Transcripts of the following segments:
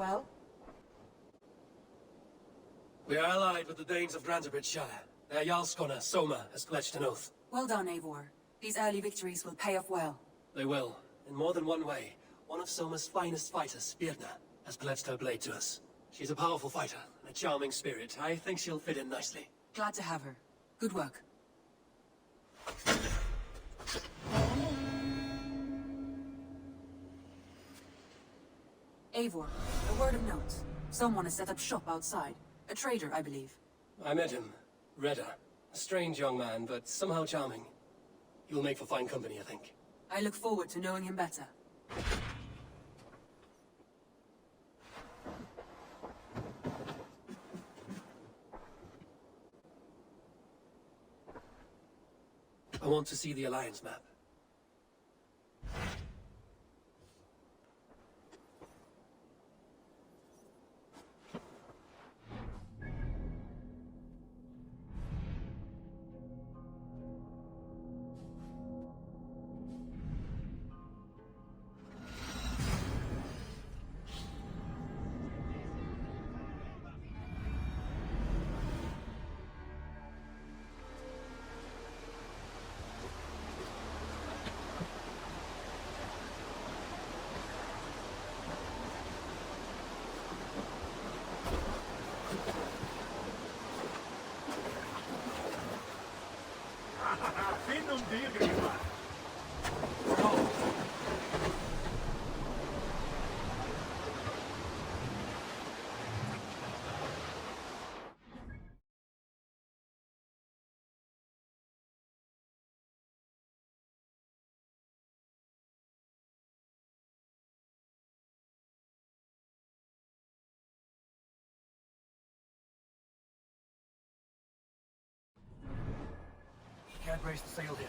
Well? We are allied with the Danes of Shire. Their Jarlskona, Soma, has pledged an oath. Well done, Eivor. These early victories will pay off well. They will, in more than one way. One of Soma's finest fighters, Birna, has pledged her blade to us. She's a powerful fighter, and a charming spirit. I think she'll fit in nicely. Glad to have her. Good work. Eivor, a word of note. Someone has set up shop outside. A trader, I believe. I met him. Redda. A strange young man, but somehow charming. He will make for fine company, I think. I look forward to knowing him better. I want to see the Alliance map. Can't raise the sail here.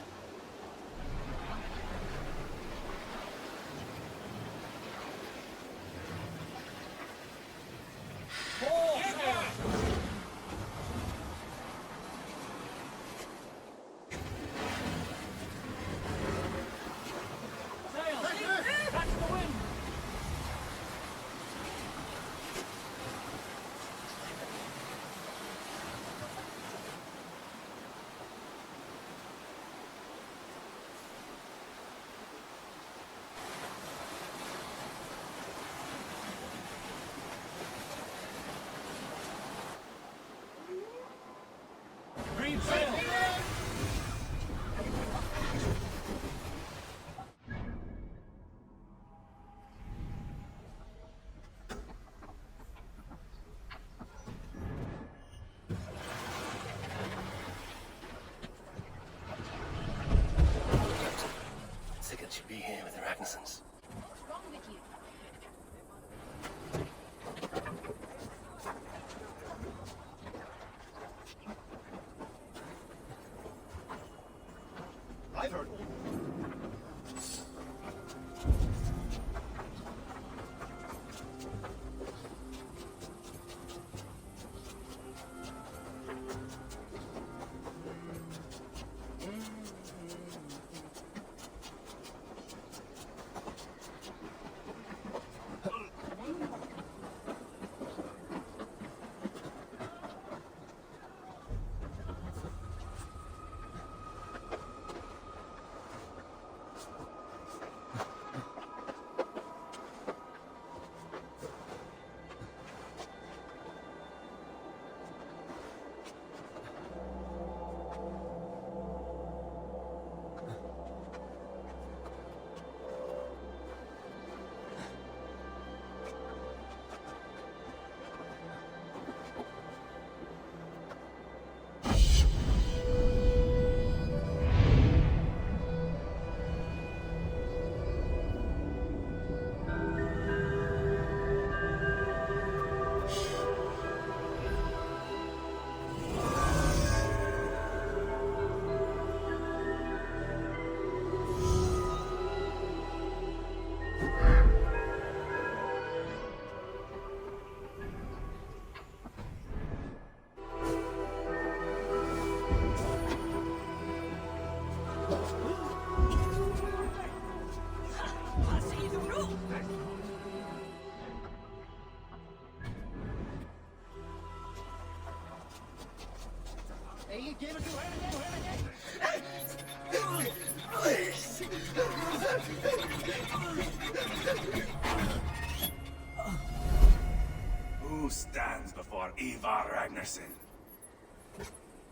Who stands before Ivarr Ragnarsson?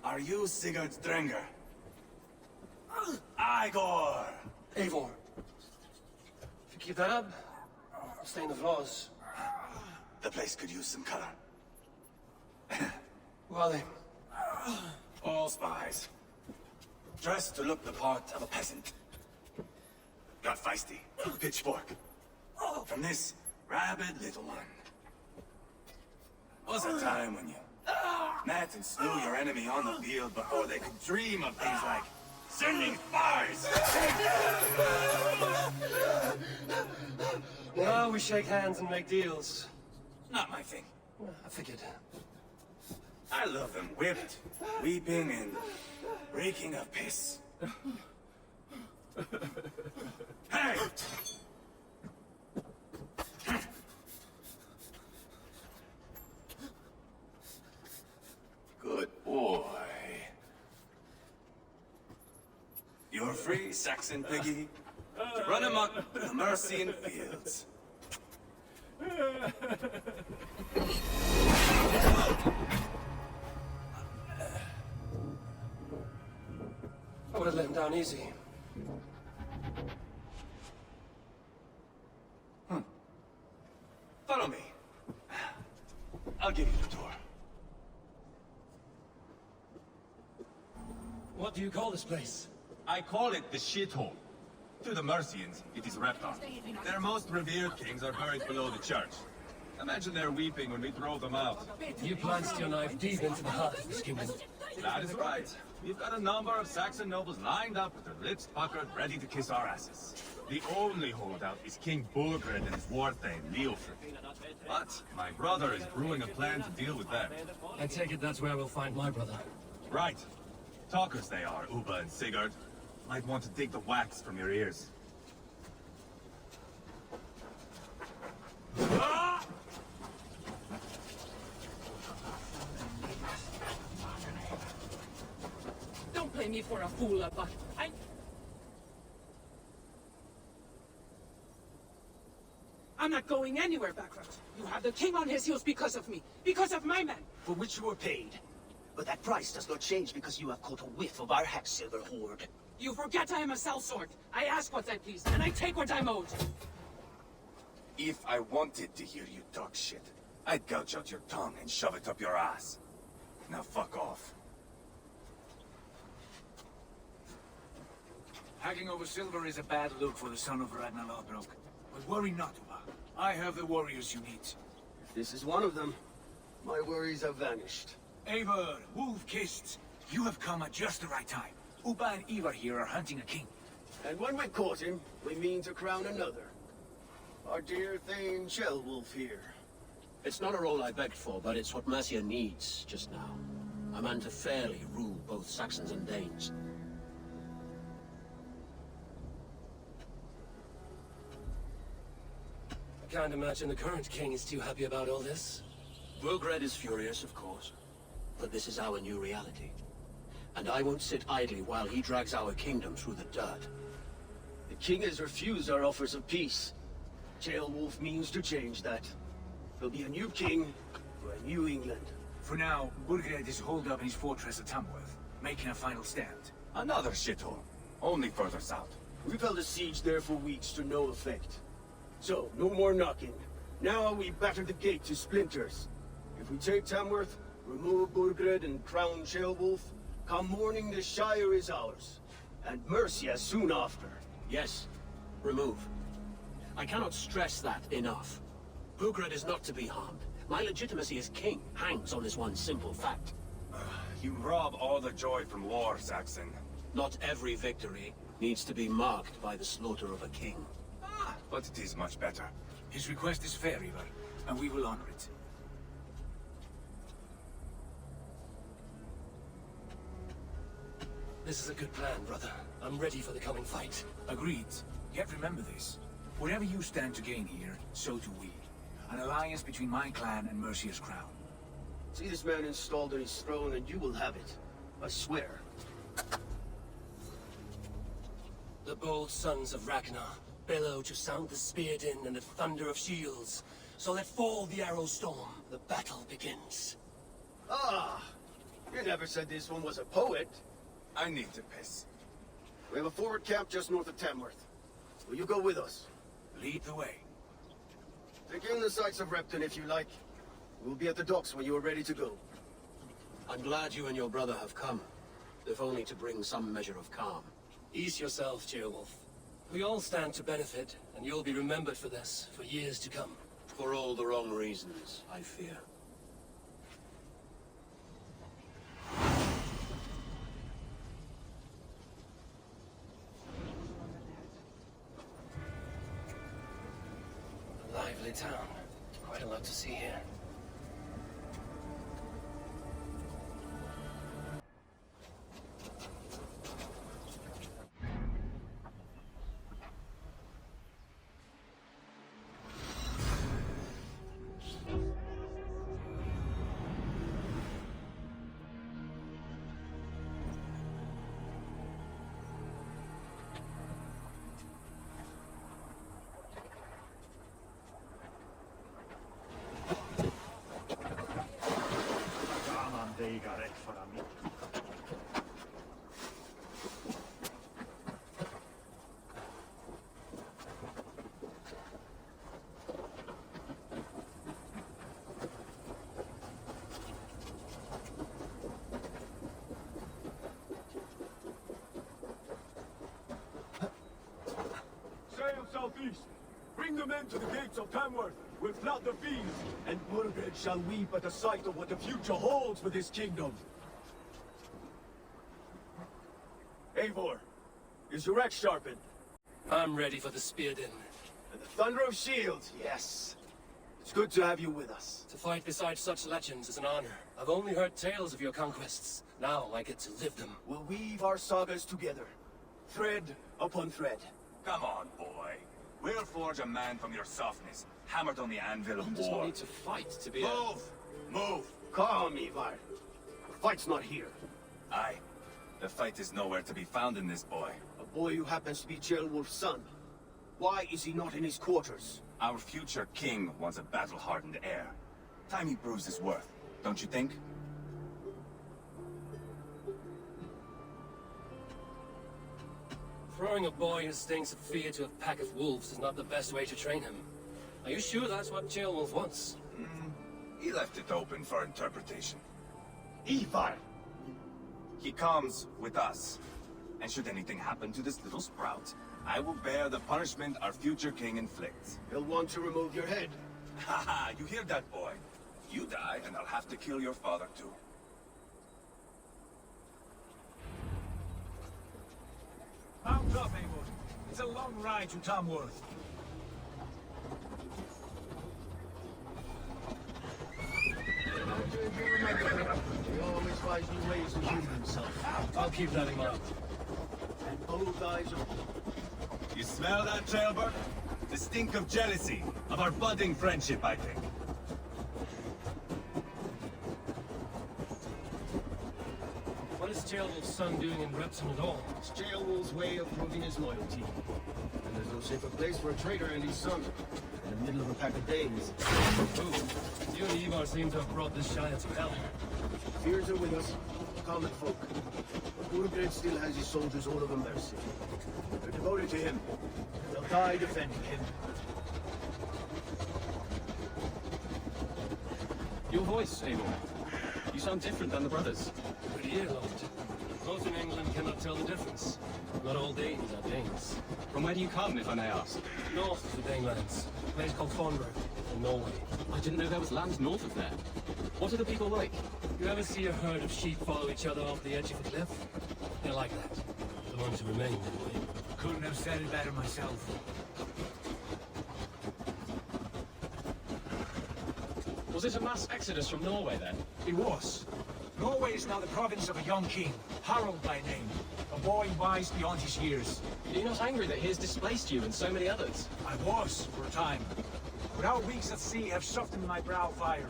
Are you Sigurd's Drenger? Igor! Eivor. If you keep that up, I'll stain the floors. The place could use some color. Who are they? All spies. Dressed to look the part of a peasant. Got feisty. Pitchfork. From this rabid little one. Was a time when you met and slew your enemy on the field before they could dream of things like sending spies. Now we shake hands and make deals. Not my thing. I figured. I love them whipped, weeping, and reeking of piss. Hey! Good boy. You're free, Saxon piggy, to run amok the Mercian fields. I would have let him down easy. Follow me. I'll give you the tour. What do you call this place? I call it the shithole. To the Mercians, it is Reptar. Their most revered kings are buried below the church. Imagine they're weeping when we throw them out. You plunged your knife deep into the heart of this kingdom. That is right. We've got a number of Saxon nobles lined up with their lips puckered, ready to kiss our asses. The only holdout is King Burgred and his war thane, Leofric. But my brother is brewing a plan to deal with them. I take it that's where we'll find my brother. Right. Talkers they are, Ubba and Sigurd. Might want to dig the wax from your ears. Don't play me for a fool, Ubba. I'm not going anywhere, Backroot. You have the king on his heels because of me. Because of my men. For which you were paid. But that price does not change because you have caught a whiff of our Hacksilver hoard. You forget I am a sellsword. I ask what I please, and I take what I'm owed. If I wanted to hear you talk shit, I'd gouge out your tongue and shove it up your ass. Now fuck off. Hacking over silver is a bad look for the son of Ragnar Lothbrok. But worry not, Ubba. I have the warriors you need. This is one of them. My worries have vanished. Eivor, wolf-kissed, you have come at just the right time. Ubba and Ivarr here are hunting a king. And when we've caught him, we mean to crown another. Our dear Thane Shellwolf here. It's not a role I begged for, but it's what Mercia needs just now. A man to fairly rule both Saxons and Danes. I can't imagine the current king is too happy about all this. Burgred is furious, of course. But this is our new reality. And I won't sit idly while he drags our kingdom through the dirt. The king has refused our offers of peace. Shellwolf means to change that. There'll be a new king for a new England. For now, Burgred is holed up in his fortress at Tamworth, making a final stand. Another shithole. Only further south. We've held a siege there for weeks to no effect. So, no more knocking. Now we batter the gate to splinters. If we take Tamworth, remove Burgred and crown Shellwolf, come morning the Shire is ours. And Mercia soon after. Yes, remove. I cannot stress that enough. Burgred is not to be harmed. My legitimacy as king hangs on this one simple fact. You rob all the joy from war, Saxon. Not every victory needs to be marked by the slaughter of a king. But it is much better. His request is fair, Ivarr, and we will honor it. This is a good plan, brother. I'm ready for the coming fight. Agreed. Yet remember this. Whatever you stand to gain here, so do we. An alliance between my clan and Mercia's crown. See this man installed on his throne and you will have it. I swear. The bold Sons of Ragnar bellow to sound the spear din and the thunder of shields. So let fall the arrow storm. The battle begins. Ah! You never said this one was a poet. I need to piss. We have a forward camp just north of Tamworth. Will you go with us? Lead the way. Take in the sights of Repton if you like. We'll be at the docks when you are ready to go. I'm glad you and your brother have come, if only to bring some measure of calm. Ease yourself, Ceolwulf. We all stand to benefit, and you'll be remembered for this for years to come. For all the wrong reasons, I fear. A lively town. Quite a lot to see here. Sail southeast. Bring the men to the gates of Tamworth. We'll flood the fields, and Mordred shall weep at the sight of what the future holds for this kingdom. Eivor, is your axe sharpened? I'm ready for the spear din. And the thunder of shields, yes. It's good to have you with us. To fight beside such legends is an honor. I've only heard tales of your conquests. Now I get to live them. We'll weave our sagas together, thread upon thread. Come on, boy. We'll forge a man from your softness, hammered on the anvil of One does not war. need to fight to be Move! Move! Calm, Ivarr. The fight's not here. Aye. The fight is nowhere to be found in this boy. A boy who happens to be Ceolwulf's son. Why is he not in his quarters? Our future king wants a battle-hardened heir. Time he proves his worth, don't you think? Throwing a boy who stinks of fear to a pack of wolves is not the best way to train him. Are you sure that's what Ceolwulf wants? He left it open for interpretation. Ivarr! He comes with us. And should anything happen to this little sprout, I will bear the punishment our future king inflicts. He'll want to remove your head. Haha, you hear that, boy? You die, and I'll have to kill your father, too. Mount up, Eivor. It's a long ride to Tamworth. He always finds new ways to humor himself. I'll keep that in mind. And both eyes open. You smell that, Jailbird? The stink of jealousy, of our budding friendship, I think. What is Ceolwulf's son doing in Repton at all? It's Ceolwulf's way of proving his loyalty. And there's no safer place for a traitor and his son. In the middle of a pack of Danes. Ooh, you and Ivarr seem to have brought this Shire to hell. Fears are with us, common folk. But Mordred still has his soldiers all of a mercy. They're devoted to him. They'll die defending him. Your voice, Eivor. You sound different than the brothers. Pretty ear, Lord. Those in England cannot tell the difference. Not all Danes are Danes. From where do you come, if I may ask? North of the Danelands. A place called Fonberg, in Norway. I didn't know there was land north of there. What are the people like? You ever see a herd of sheep follow each other off the edge of a cliff? They're like that. The ones who remained, anyway. Couldn't have said it better myself. Was it a mass exodus from Norway, then? It was. Norway is now the province of a young king, Harald by name. A boy wise beyond his years. Are you not angry that he has displaced you and so many others? I was, for a time. but our weeks at sea have softened my brow fire.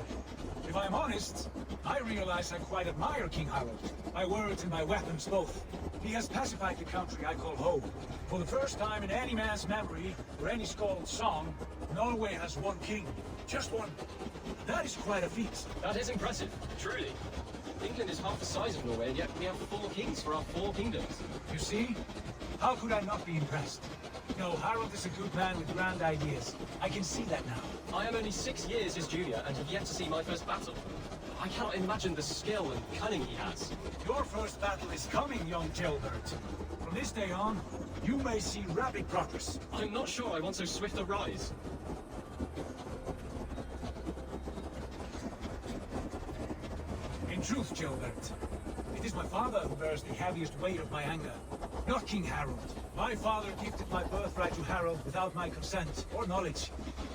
If I'm honest, I realize I quite admire King Harold. My words and my weapons both. He has pacified the country I call home. For the first time in any man's memory, or any skald's song, Norway has one king. Just one. That is quite a feat. That is impressive, truly. England is half the size of Norway, and yet we have 4 kings for our 4 kingdoms. You see? How could I not be impressed? No, Harold is a good man with grand ideas. I can see that now. I am only 6 years his junior and have yet to see my first battle. I cannot imagine the skill and cunning he has. Your first battle is coming, young Gilbert. From this day on, you may see rapid progress. I'm not sure I want so swift a rise. In truth, Gilbert, it is my father who bears the heaviest weight of my anger, not King Harold. My father gifted my birthright to Harold without my consent or knowledge,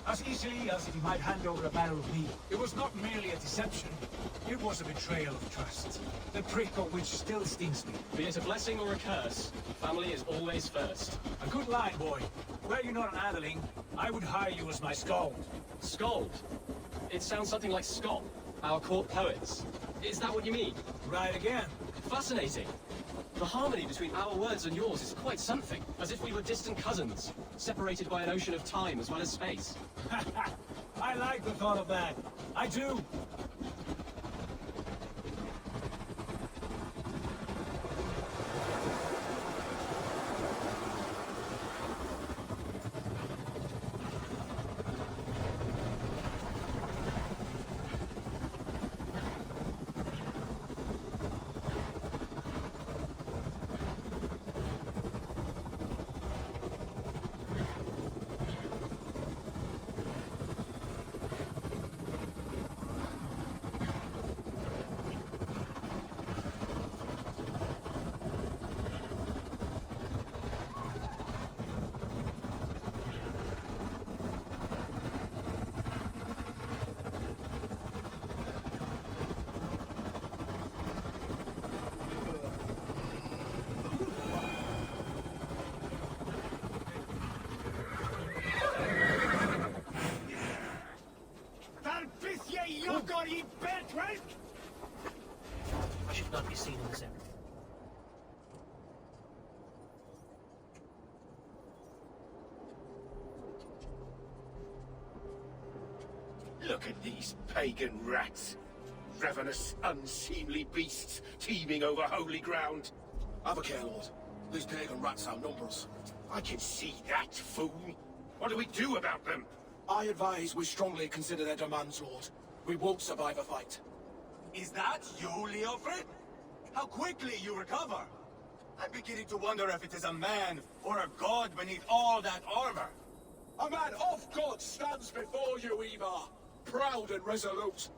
as easily as if he might hand over a barrel of meat. It was not merely a deception, it was a betrayal of trust, the prick of which still stings me. Be it a blessing or a curse, family is always first. A good line, boy. Were you not an atheling, I would hire you as my skald. Skald? It sounds something like Scott, our court poets. Is that what you mean? Right again. Fascinating. The harmony between our words and yours is quite something, as if we were distant cousins, separated by an ocean of time as well as space. I like the thought of that. I do. I should not be seen in this area. Look at these pagan rats. Ravenous, unseemly beasts teeming over holy ground. Have a care, Lord. These pagan rats outnumber us. I can see that, fool. What do we do about them? I advise we strongly consider their demands, Lord. We won't survive a fight. Is that you, Leofrid? How quickly you recover! I'm beginning to wonder if it is a man or a god beneath all that armor. A man of God stands before you, Ivarr. Proud and resolute.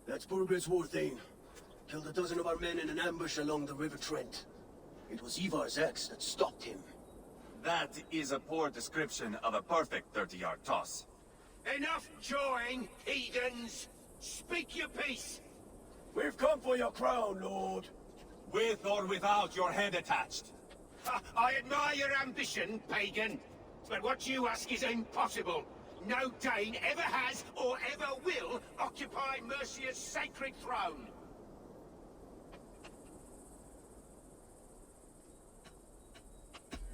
That's Burgred's Warthane. Killed a dozen of our men in an ambush along the River Trent. It was Ivar's axe that stopped him. That is a poor description of a perfect 30-yard toss. Enough jawing, heathens! Speak your piece! We've come for your crown, Lord. With or without your head attached. I admire your ambition, pagan. But what you ask is impossible. No Dane ever has or ever will occupy Mercia's sacred throne.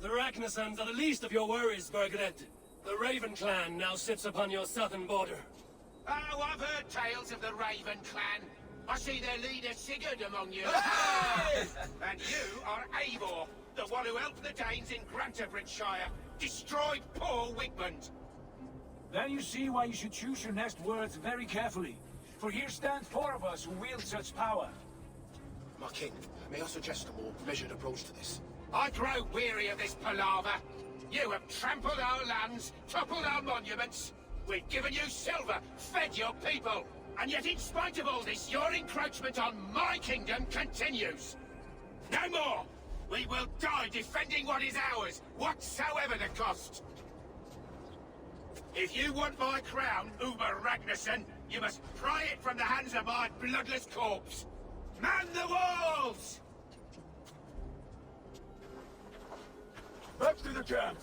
The Ragnarsons are the least of your worries, Burgred. The Raven clan now sits upon your southern border. Oh, I've heard tales of the Raven clan. I see their leader Sigurd among you. And you are Eivor, the one who helped the Danes in Grantabridgeshire, destroyed poor Wigmund. Then you see why you should choose your next words very carefully. For here stand 4 of us who wield such power. My king, may I suggest a more measured approach to this? I grow weary of this palaver. You have trampled our lands, toppled our monuments. We've given you silver, fed your people. And yet in spite of all this, your encroachment on my kingdom continues. No more! We will die defending what is ours, whatsoever the cost. If you want my crown, Ubba Ragnarsson, you must pry it from the hands of my bloodless corpse. Man the walls! Back to the camp.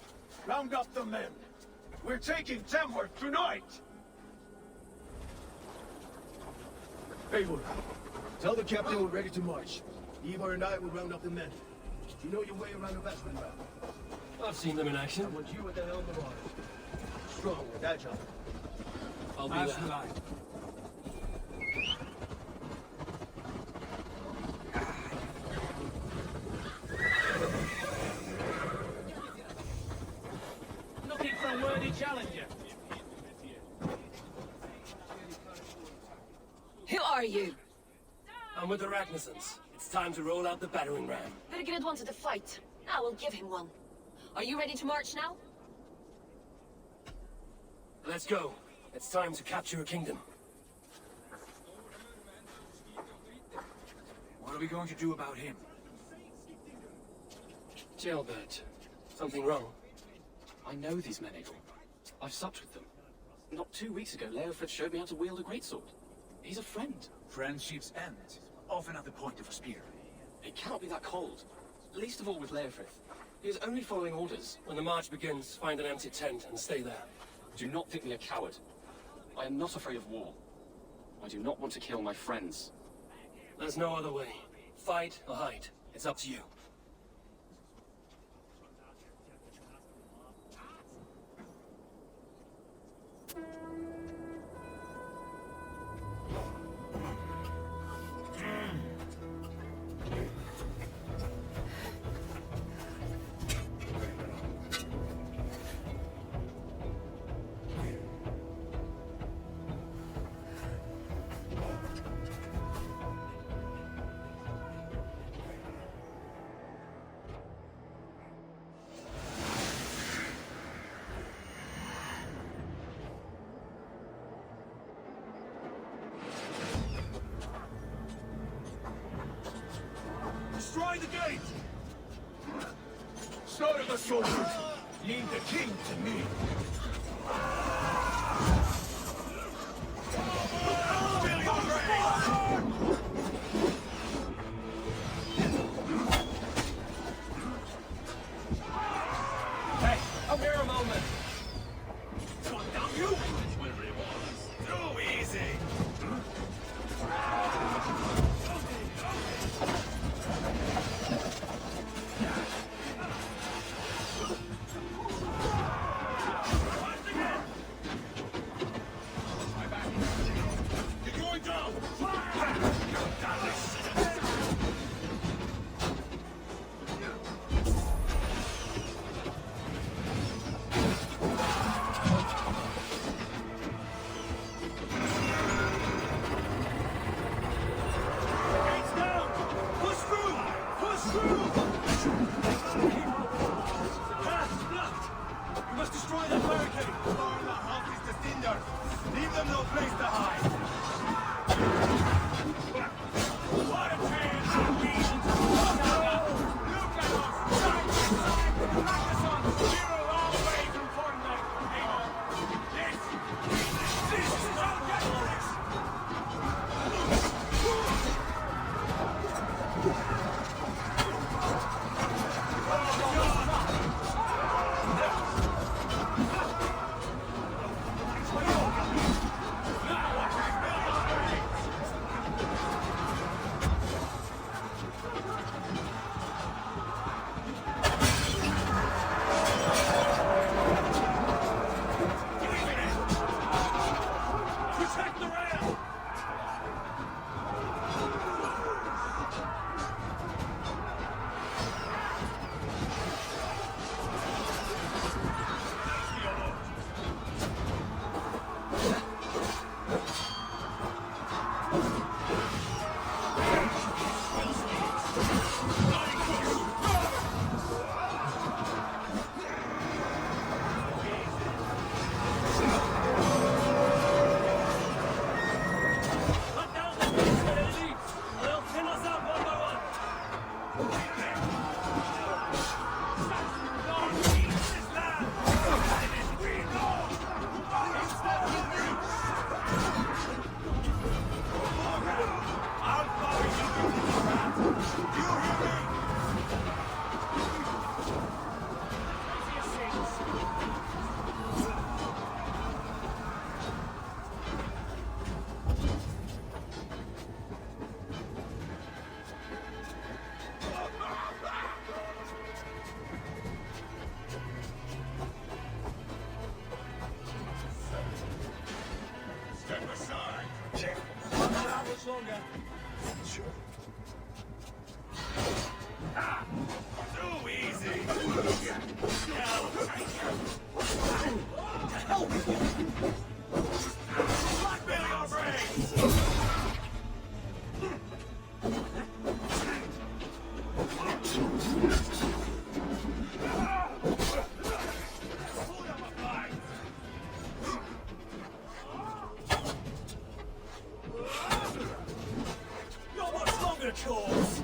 Round up the men. We're taking Tamworth tonight! Eivor, tell the captain we're ready to march. Ivarr and I will round up the men. You know your way around the battering ram. I've seen them in action. I want you at the helm of ours. Strong and agile. I'll be As there. will I. Looking for a worthy challenger. Who are you? I'm with the Ragnarsons. It's time to roll out the battering ram. Sigurd wanted to fight. I will give him one. Are you ready to march now? Let's go. It's time to capture a kingdom. What are we going to do about him? Jailbird. Something wrong? I know these men, Ivarr. I've supped with them. Not 2 weeks ago, Leofrid showed me how to wield a greatsword. He's a friend. Friendships end, often at the point of a spear. It cannot be that cold. Least of all with Leofrid. He is only following orders. When the march begins, find an empty tent and stay there. Do not think me a coward. I am not afraid of war. I do not want to kill my friends. There's no other way. Fight or hide. It's up to you. Destroy the gate! Slaughter the soldiers! Leave the king to me! Fill your grave! Hey, come here a moment. Come down, you! Too easy! You're going down! Gates down! Push through! Push through! The path's blocked! You must destroy that barricade! Burn the houses to cinders! Leave them no place to hide! What a chance! Look at us! Side by side with the Ragnarsons! We're a long way from Fortnite! This is our justice! Protect the rail! Cut down the beast when it leaves! They'll pin us up one by one! Lord, peace this land! We know! It's not in reach! longer. Sure. Ah! Too easy! Help me! Blackmail your brains! Not much longer, chores!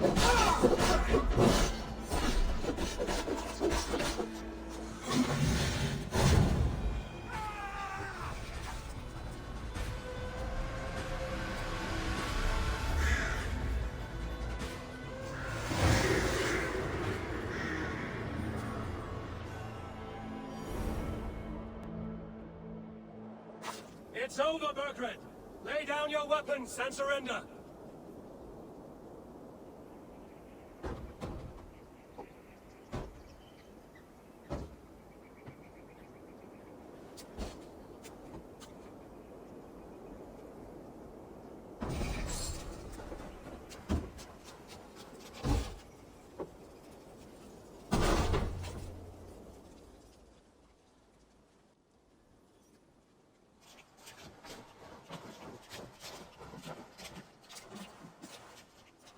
It's over, Burkred! Lay down your weapons and surrender!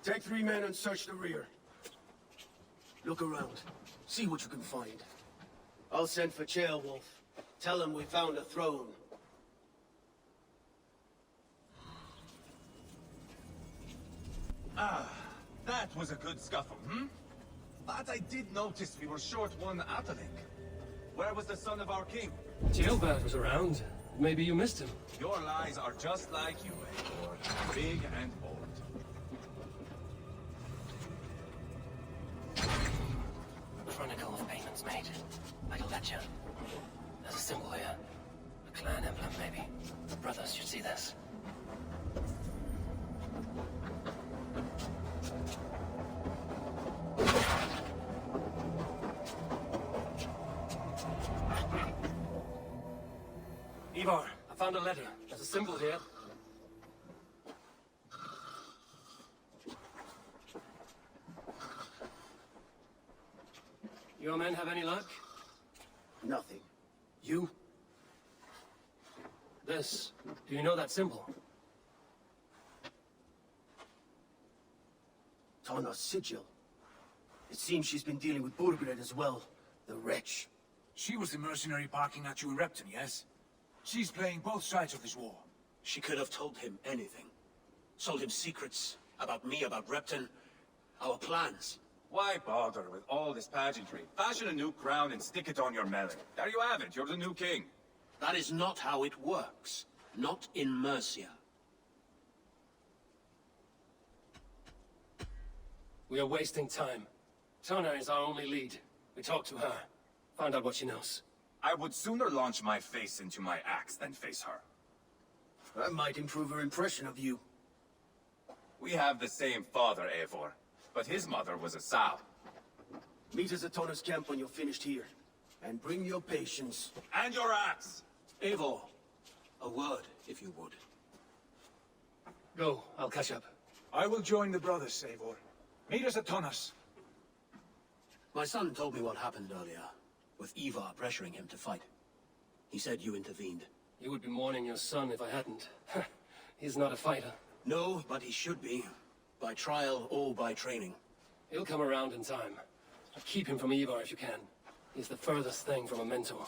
Take 3 men and search the rear. Look around. See what you can find. I'll send for Ceolwulf. Tell him we found a throne. Ah, that was a good scuffle, hmm? But I did notice we were short one Athelink. Where was the son of our king? Ceolbert was around. Maybe you missed him. Your lies are just like you, Eivor. Big and bold. Chronicle of payments made. Like a ledger. There's a symbol here. A clan emblem, maybe. The brothers should see this. Ivarr, I found a letter. There's a symbol here. Your men have any luck? Nothing. You? This. Do you know that symbol? Tana's sigil. It seems she's been dealing with Burgred as well. The wretch. She was the mercenary barking at you in Repton, yes? She's playing both sides of this war. She could have told him anything. Sold him secrets about me, about Repton, our plans. Why bother with all this pageantry? Fashion a new crown and stick it on your melon. There you have it, you're the new king. That is not how it works. Not in Mercia. We are wasting time. Tana is our only lead. We talked to her. Found out what she knows. I would sooner launch my face into my axe than face her. That might improve her impression of you. We have the same father, Eivor, but his mother was a sow. Meet us at Tana's camp when you're finished here. And bring your patience. And your axe! Eivor, a word, if you would. Go, I'll catch up. I will join the brothers, Eivor. Meet us at Tana's. My son told me what happened earlier, with Ivarr pressuring him to fight. He said you intervened. You would be mourning your son if I hadn't. He's not a fighter. No, but he should be. By trial or by training. He'll come around in time. But keep him from Ivarr if you can. He's the furthest thing from a mentor.